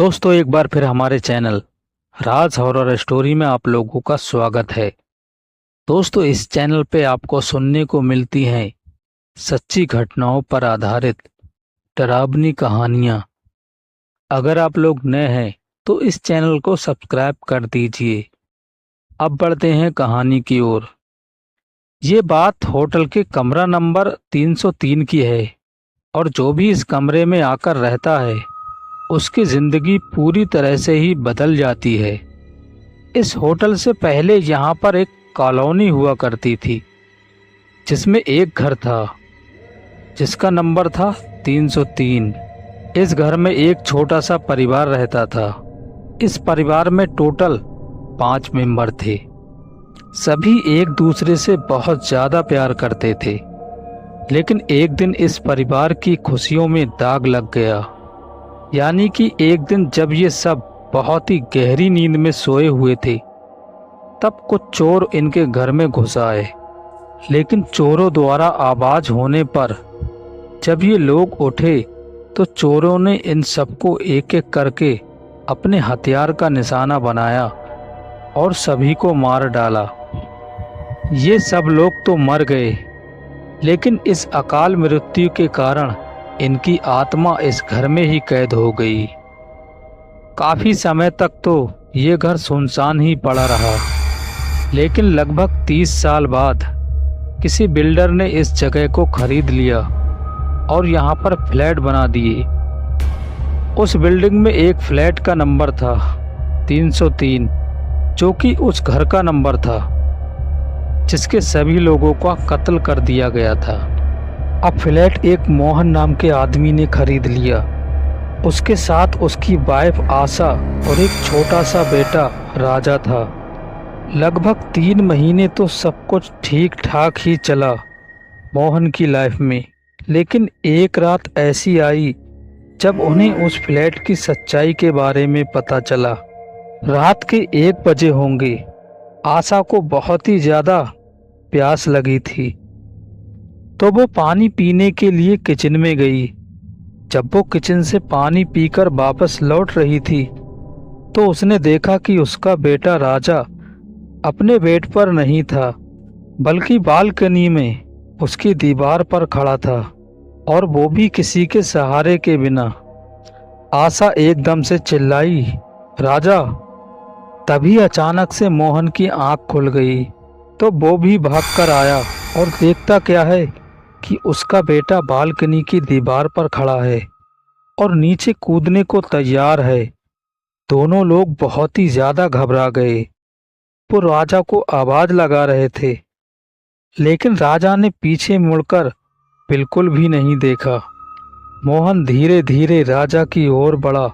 दोस्तों, एक बार फिर हमारे चैनल राज हॉरर स्टोरी में आप लोगों का स्वागत है। दोस्तों, इस चैनल पे आपको सुनने को मिलती हैं सच्ची घटनाओं पर आधारित डरावनी कहानियां। अगर आप लोग नए हैं तो इस चैनल को सब्सक्राइब कर दीजिए। अब बढ़ते हैं कहानी की ओर। ये बात होटल के कमरा नंबर 303 की है और जो भी इस कमरे में आकर रहता है उसकी जिंदगी पूरी तरह से ही बदल जाती है। इस होटल से पहले यहाँ पर एक कॉलोनी हुआ करती थी जिसमें एक घर था जिसका नंबर था 303। इस घर में एक छोटा सा परिवार रहता था। इस परिवार में टोटल 5 मेंबर थे। सभी एक दूसरे से बहुत ज़्यादा प्यार करते थे, लेकिन एक दिन इस परिवार की खुशियों में दाग लग गया। यानी कि एक दिन जब ये सब बहुत ही गहरी नींद में सोए हुए थे तब कुछ चोर इनके घर में घुस आए। लेकिन चोरों द्वारा आवाज होने पर जब ये लोग उठे तो चोरों ने इन सबको एक एक करके अपने हथियार का निशाना बनाया और सभी को मार डाला। ये सब लोग तो मर गए, लेकिन इस अकाल मृत्यु के कारण इनकी आत्मा इस घर में ही कैद हो गई। काफी समय तक तो ये घर सुनसान ही पड़ा रहा, लेकिन लगभग 30 साल बाद किसी बिल्डर ने इस जगह को खरीद लिया और यहाँ पर फ्लैट बना दिए। उस बिल्डिंग में एक फ्लैट का नंबर था 303, जो कि उस घर का नंबर था जिसके सभी लोगों का कत्ल कर दिया गया था। अब फ्लैट एक मोहन नाम के आदमी ने खरीद लिया। उसके साथ उसकी वाइफ आशा और एक छोटा सा बेटा राजा था। लगभग 3 महीने तो सब कुछ ठीक ठाक ही चला मोहन की लाइफ में। लेकिन एक रात ऐसी आई जब उन्हें उस फ्लैट की सच्चाई के बारे में पता चला। रात के 1 बजे होंगे। आशा को बहुत ही ज़्यादा प्यास लगी थी तो वो पानी पीने के लिए किचन में गई। जब वो किचन से पानी पीकर वापस लौट रही थी तो उसने देखा कि उसका बेटा राजा अपने बेड पर नहीं था, बल्कि बालकनी में उसकी दीवार पर खड़ा था, और वो भी किसी के सहारे के बिना। आशा एकदम से चिल्लाई, राजा। तभी अचानक से मोहन की आंख खुल गई तो वो भी भागकर आया और देखता क्या है कि उसका बेटा बालकनी की दीवार पर खड़ा है और नीचे कूदने को तैयार है। दोनों लोग बहुत ही ज्यादा घबरा गए। वो राजा को आवाज लगा रहे थे, लेकिन राजा ने पीछे मुड़कर बिल्कुल भी नहीं देखा। मोहन धीरे धीरे राजा की ओर बढ़ा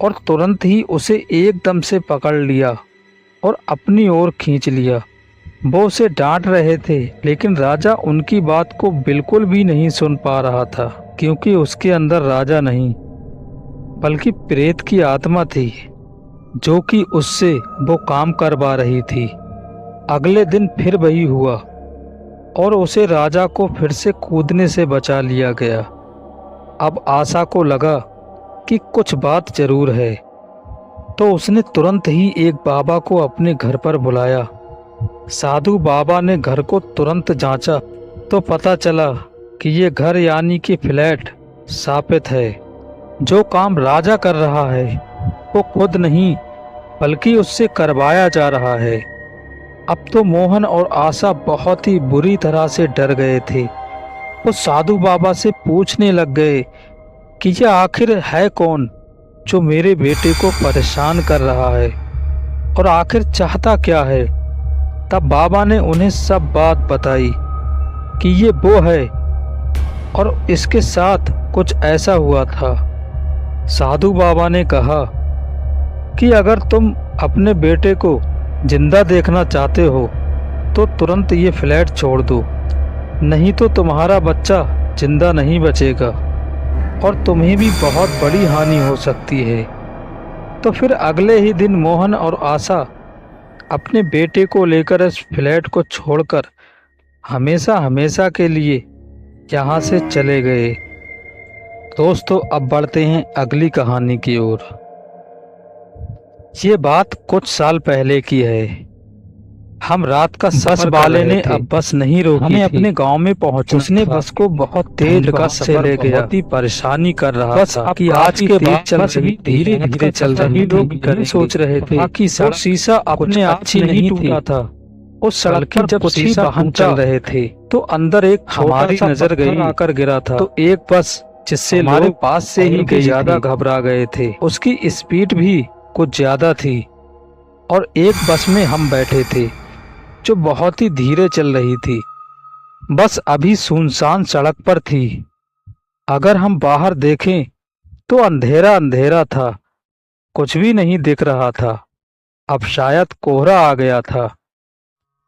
और तुरंत ही उसे एकदम से पकड़ लिया और अपनी ओर खींच लिया। वो उसे डांट रहे थे, लेकिन राजा उनकी बात को बिल्कुल भी नहीं सुन पा रहा था, क्योंकि उसके अंदर राजा नहीं बल्कि प्रेत की आत्मा थी जो कि उससे वो काम करवा रही थी। अगले दिन फिर वही हुआ और उसे राजा को फिर से कूदने से बचा लिया गया। अब आशा को लगा कि कुछ बात जरूर है, तो उसने तुरंत ही एक बाबा को अपने घर पर बुलाया। साधु बाबा ने घर को तुरंत जांचा तो पता चला कि ये घर यानी कि फ्लैट शापित है। जो काम राजा कर रहा है वो खुद नहीं बल्कि उससे करवाया जा रहा है। अब तो मोहन और आशा बहुत ही बुरी तरह से डर गए थे। वो साधु बाबा से पूछने लग गए कि यह आखिर है कौन जो मेरे बेटे को परेशान कर रहा है और आखिर चाहता क्या है। तब बाबा ने उन्हें सब बात बताई कि ये वो है और इसके साथ कुछ ऐसा हुआ था। साधु बाबा ने कहा कि अगर तुम अपने बेटे को जिंदा देखना चाहते हो तो तुरंत ये फ्लैट छोड़ दो, नहीं तो तुम्हारा बच्चा जिंदा नहीं बचेगा और तुम्हें भी बहुत बड़ी हानि हो सकती है। तो फिर अगले ही दिन मोहन और आशा अपने बेटे को लेकर इस फ्लैट को छोड़कर हमेशा हमेशा के लिए यहाँ से चले गए। दोस्तों, अब बढ़ते हैं अगली कहानी की ओर। ये बात कुछ साल पहले की है। हम रात का बस वाले ने अब बस नहीं रोकी हमें अपने गांव में पहुंचना उसने बस को बहुत तेज का से ले गया, बहुत ही परेशानी कर रहा बस था कि आज के बाद चल रही धीरे धीरे चल रही लोग कर सोच रहे थे कि सड़क शीशा अपने आप ही नहीं टूटा था। उस सड़क पर जब शीशा वाहन चल रहे थे तो अंदर एक हमारी नजर गई आकर गिरा था। तो एक बस जिससे हमारे पास से ही गई ज्यादा घबरा गए थे। उसकी स्पीड भी कुछ ज्यादा थी और एक बस में हम बैठे थे जो बहुत ही धीरे चल रही थी। बस अभी सुनसान सड़क पर थी। अगर हम बाहर देखें तो अंधेरा अंधेरा था, कुछ भी नहीं दिख रहा था। अब शायद कोहरा आ गया था।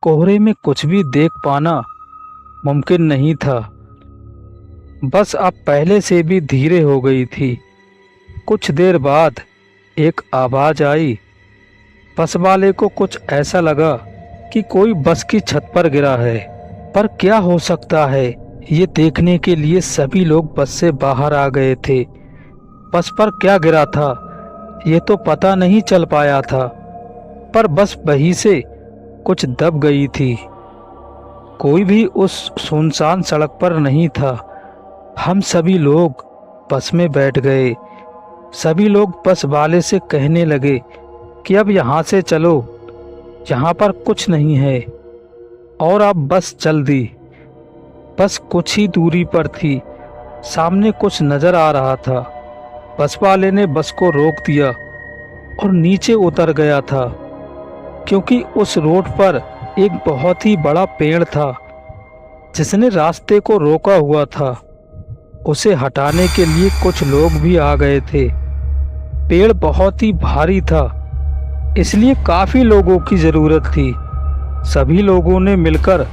कोहरे में कुछ भी देख पाना मुमकिन नहीं था। बस अब पहले से भी धीरे हो गई थी। कुछ देर बाद एक आवाज आई। बस वाले को कुछ ऐसा लगा कि कोई बस की छत पर गिरा है, पर क्या हो सकता है ये देखने के लिए सभी लोग बस से बाहर आ गए थे। बस पर क्या गिरा था ये तो पता नहीं चल पाया था, पर बस वहीं से कुछ दब गई थी। कोई भी उस सुनसान सड़क पर नहीं था। हम सभी लोग बस में बैठ गए। सभी लोग बस वाले से कहने लगे कि अब यहाँ से चलो, यहाँ पर कुछ नहीं है। और अब बस चल दी। बस कुछ ही दूरी पर थी। सामने कुछ नजर आ रहा था। बस वाले ने बस को रोक दिया और नीचे उतर गया था, क्योंकि उस रोड पर एक बहुत ही बड़ा पेड़ था जिसने रास्ते को रोका हुआ था। उसे हटाने के लिए कुछ लोग भी आ गए थे। पेड़ बहुत ही भारी था, इसलिए काफी लोगों की जरूरत थी। सभी लोगों ने मिलकर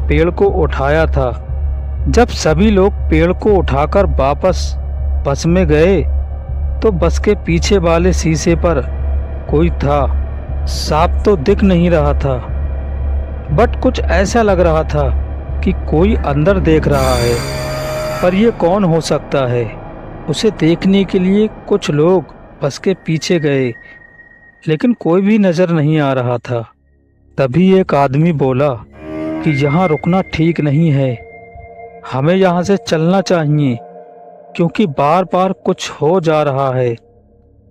पेड़ को उठाया था। जब सभी लोग पेड़ को उठाकर वापस बस में गए तो बस के पीछे वाले शीशे पर कोई था। साफ तो दिख नहीं रहा था, बट कुछ ऐसा लग रहा था कि कोई अंदर देख रहा है। पर यह कौन हो सकता है? उसे देखने के लिए कुछ लोग बस के पीछे गए, लेकिन कोई भी नजर नहीं आ रहा था। तभी एक आदमी बोला कि यहाँ रुकना ठीक नहीं है, हमें यहाँ से चलना चाहिए, क्योंकि बार बार कुछ हो जा रहा है।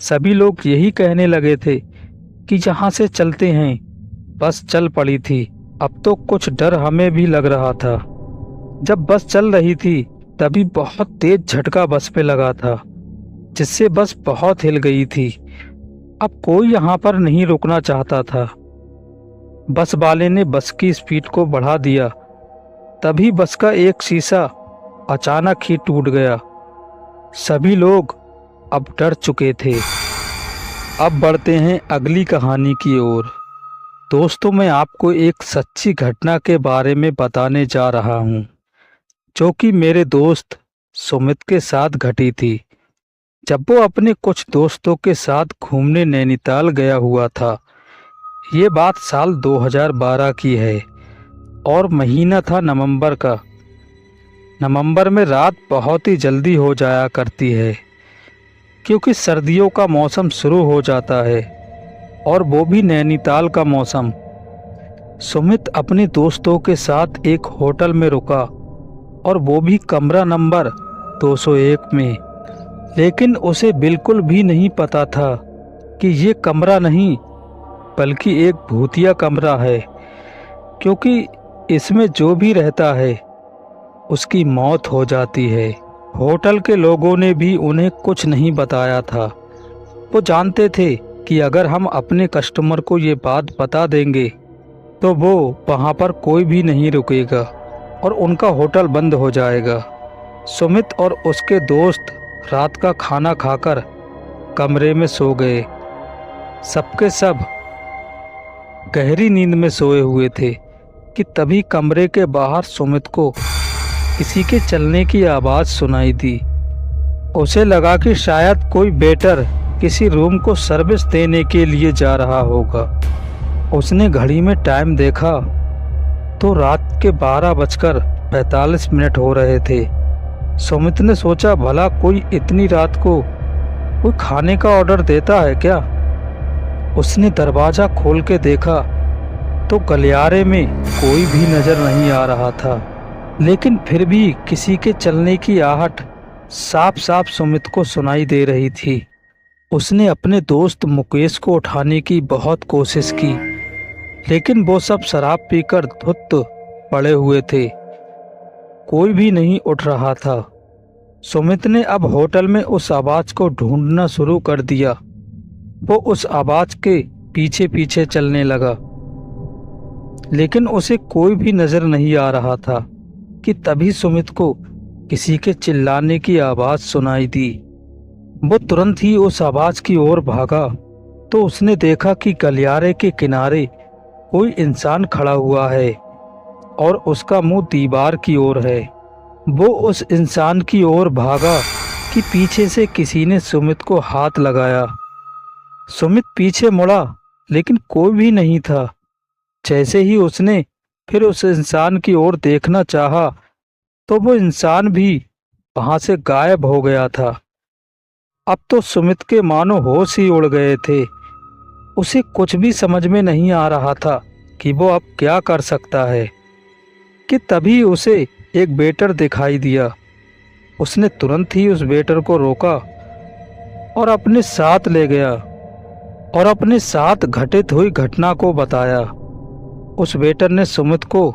सभी लोग यही कहने लगे थे कि यहाँ से चलते हैं। बस चल पड़ी थी। अब तो कुछ डर हमें भी लग रहा था। जब बस चल रही थी तभी बहुत तेज झटका बस पे लगा था, जिससे बस बहुत हिल गई थी। अब कोई यहाँ पर नहीं रुकना चाहता था। बस वाले ने बस की स्पीड को बढ़ा दिया। तभी बस का एक शीशा अचानक ही टूट गया। सभी लोग अब डर चुके थे। अब बढ़ते हैं अगली कहानी की ओर। दोस्तों, मैं आपको एक सच्ची घटना के बारे में बताने जा रहा हूँ, जो कि मेरे दोस्त सुमित के साथ घटी थी। जब वो अपने कुछ दोस्तों के साथ घूमने नैनीताल गया हुआ था। ये बात साल 2012 की है और महीना था नवंबर का। नवंबर में रात बहुत ही जल्दी हो जाया करती है, क्योंकि सर्दियों का मौसम शुरू हो जाता है, और वो भी नैनीताल का मौसम। सुमित अपने दोस्तों के साथ एक होटल में रुका, और वो भी कमरा नंबर 201 में। लेकिन उसे बिल्कुल भी नहीं पता था कि ये कमरा नहीं बल्कि एक भूतिया कमरा है, क्योंकि इसमें जो भी रहता है उसकी मौत हो जाती है। होटल के लोगों ने भी उन्हें कुछ नहीं बताया था। वो जानते थे कि अगर हम अपने कस्टमर को ये बात बता देंगे तो वो वहाँ पर कोई भी नहीं रुकेगा और उनका होटल बंद हो जाएगा। सुमित और उसके दोस्त रात का खाना खाकर कमरे में सो गए। सबके सब गहरी नींद में सोए हुए थे कि तभी कमरे के बाहर सुमित को किसी के चलने की आवाज़ सुनाई दी। उसे लगा कि शायद कोई वेटर किसी रूम को सर्विस देने के लिए जा रहा होगा। उसने घड़ी में टाइम देखा तो रात के 12:45 हो रहे थे। सुमित ने सोचा, भला कोई इतनी रात को कोई खाने का ऑर्डर देता है क्या? उसने दरवाज़ा खोल के देखा तो गलियारे में कोई भी नज़र नहीं आ रहा था, लेकिन फिर भी किसी के चलने की आहट साफ साफ सुमित को सुनाई दे रही थी। उसने अपने दोस्त मुकेश को उठाने की बहुत कोशिश की, लेकिन वो सब शराब पीकर धुत पड़े हुए थे। कोई भी नहीं उठ रहा था। सुमित ने अब होटल में उस आवाज़ को ढूंढना शुरू कर दिया। वो उस आवाज़ के पीछे पीछे चलने लगा, लेकिन उसे कोई भी नज़र नहीं आ रहा था कि तभी सुमित को किसी के चिल्लाने की आवाज़ सुनाई दी। वो तुरंत ही उस आवाज़ की ओर भागा तो उसने देखा कि गलियारे के किनारे कोई इंसान खड़ा हुआ है और उसका मुंह दीवार की ओर है। वो उस इंसान की ओर भागा कि पीछे से किसी ने सुमित को हाथ लगाया। सुमित पीछे मुड़ा, लेकिन कोई भी नहीं था। जैसे ही उसने फिर उस इंसान की ओर देखना चाहा तो वो इंसान भी वहां से गायब हो गया था। अब तो सुमित के मानो होश ही उड़ गए थे। उसे कुछ भी समझ में नहीं आ रहा था कि वो अब क्या कर सकता है कि तभी उसे एक वेटर दिखाई दिया। उसने तुरंत ही उस वेटर को रोका और अपने साथ ले गया और अपने साथ घटित हुई घटना को बताया। उस वेटर ने सुमित को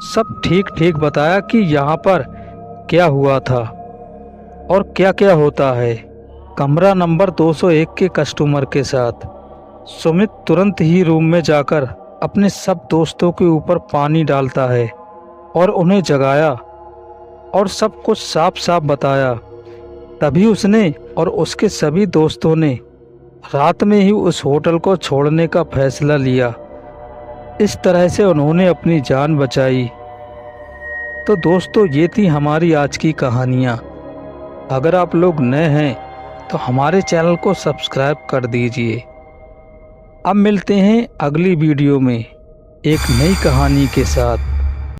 सब ठीक ठीक बताया कि यहाँ पर क्या हुआ था और क्या क्या होता है कमरा नंबर 201 के कस्टमर के साथ। सुमित तुरंत ही रूम में जाकर अपने सब दोस्तों के ऊपर पानी डालता है और उन्हें जगाया और सब कुछ साफ साफ बताया। तभी उसने और उसके सभी दोस्तों ने रात में ही उस होटल को छोड़ने का फैसला लिया। इस तरह से उन्होंने अपनी जान बचाई। तो दोस्तों, ये थी हमारी आज की कहानियाँ। अगर आप लोग नए हैं तो हमारे चैनल को सब्सक्राइब कर दीजिए। अब मिलते हैं अगली वीडियो में एक नई कहानी के साथ।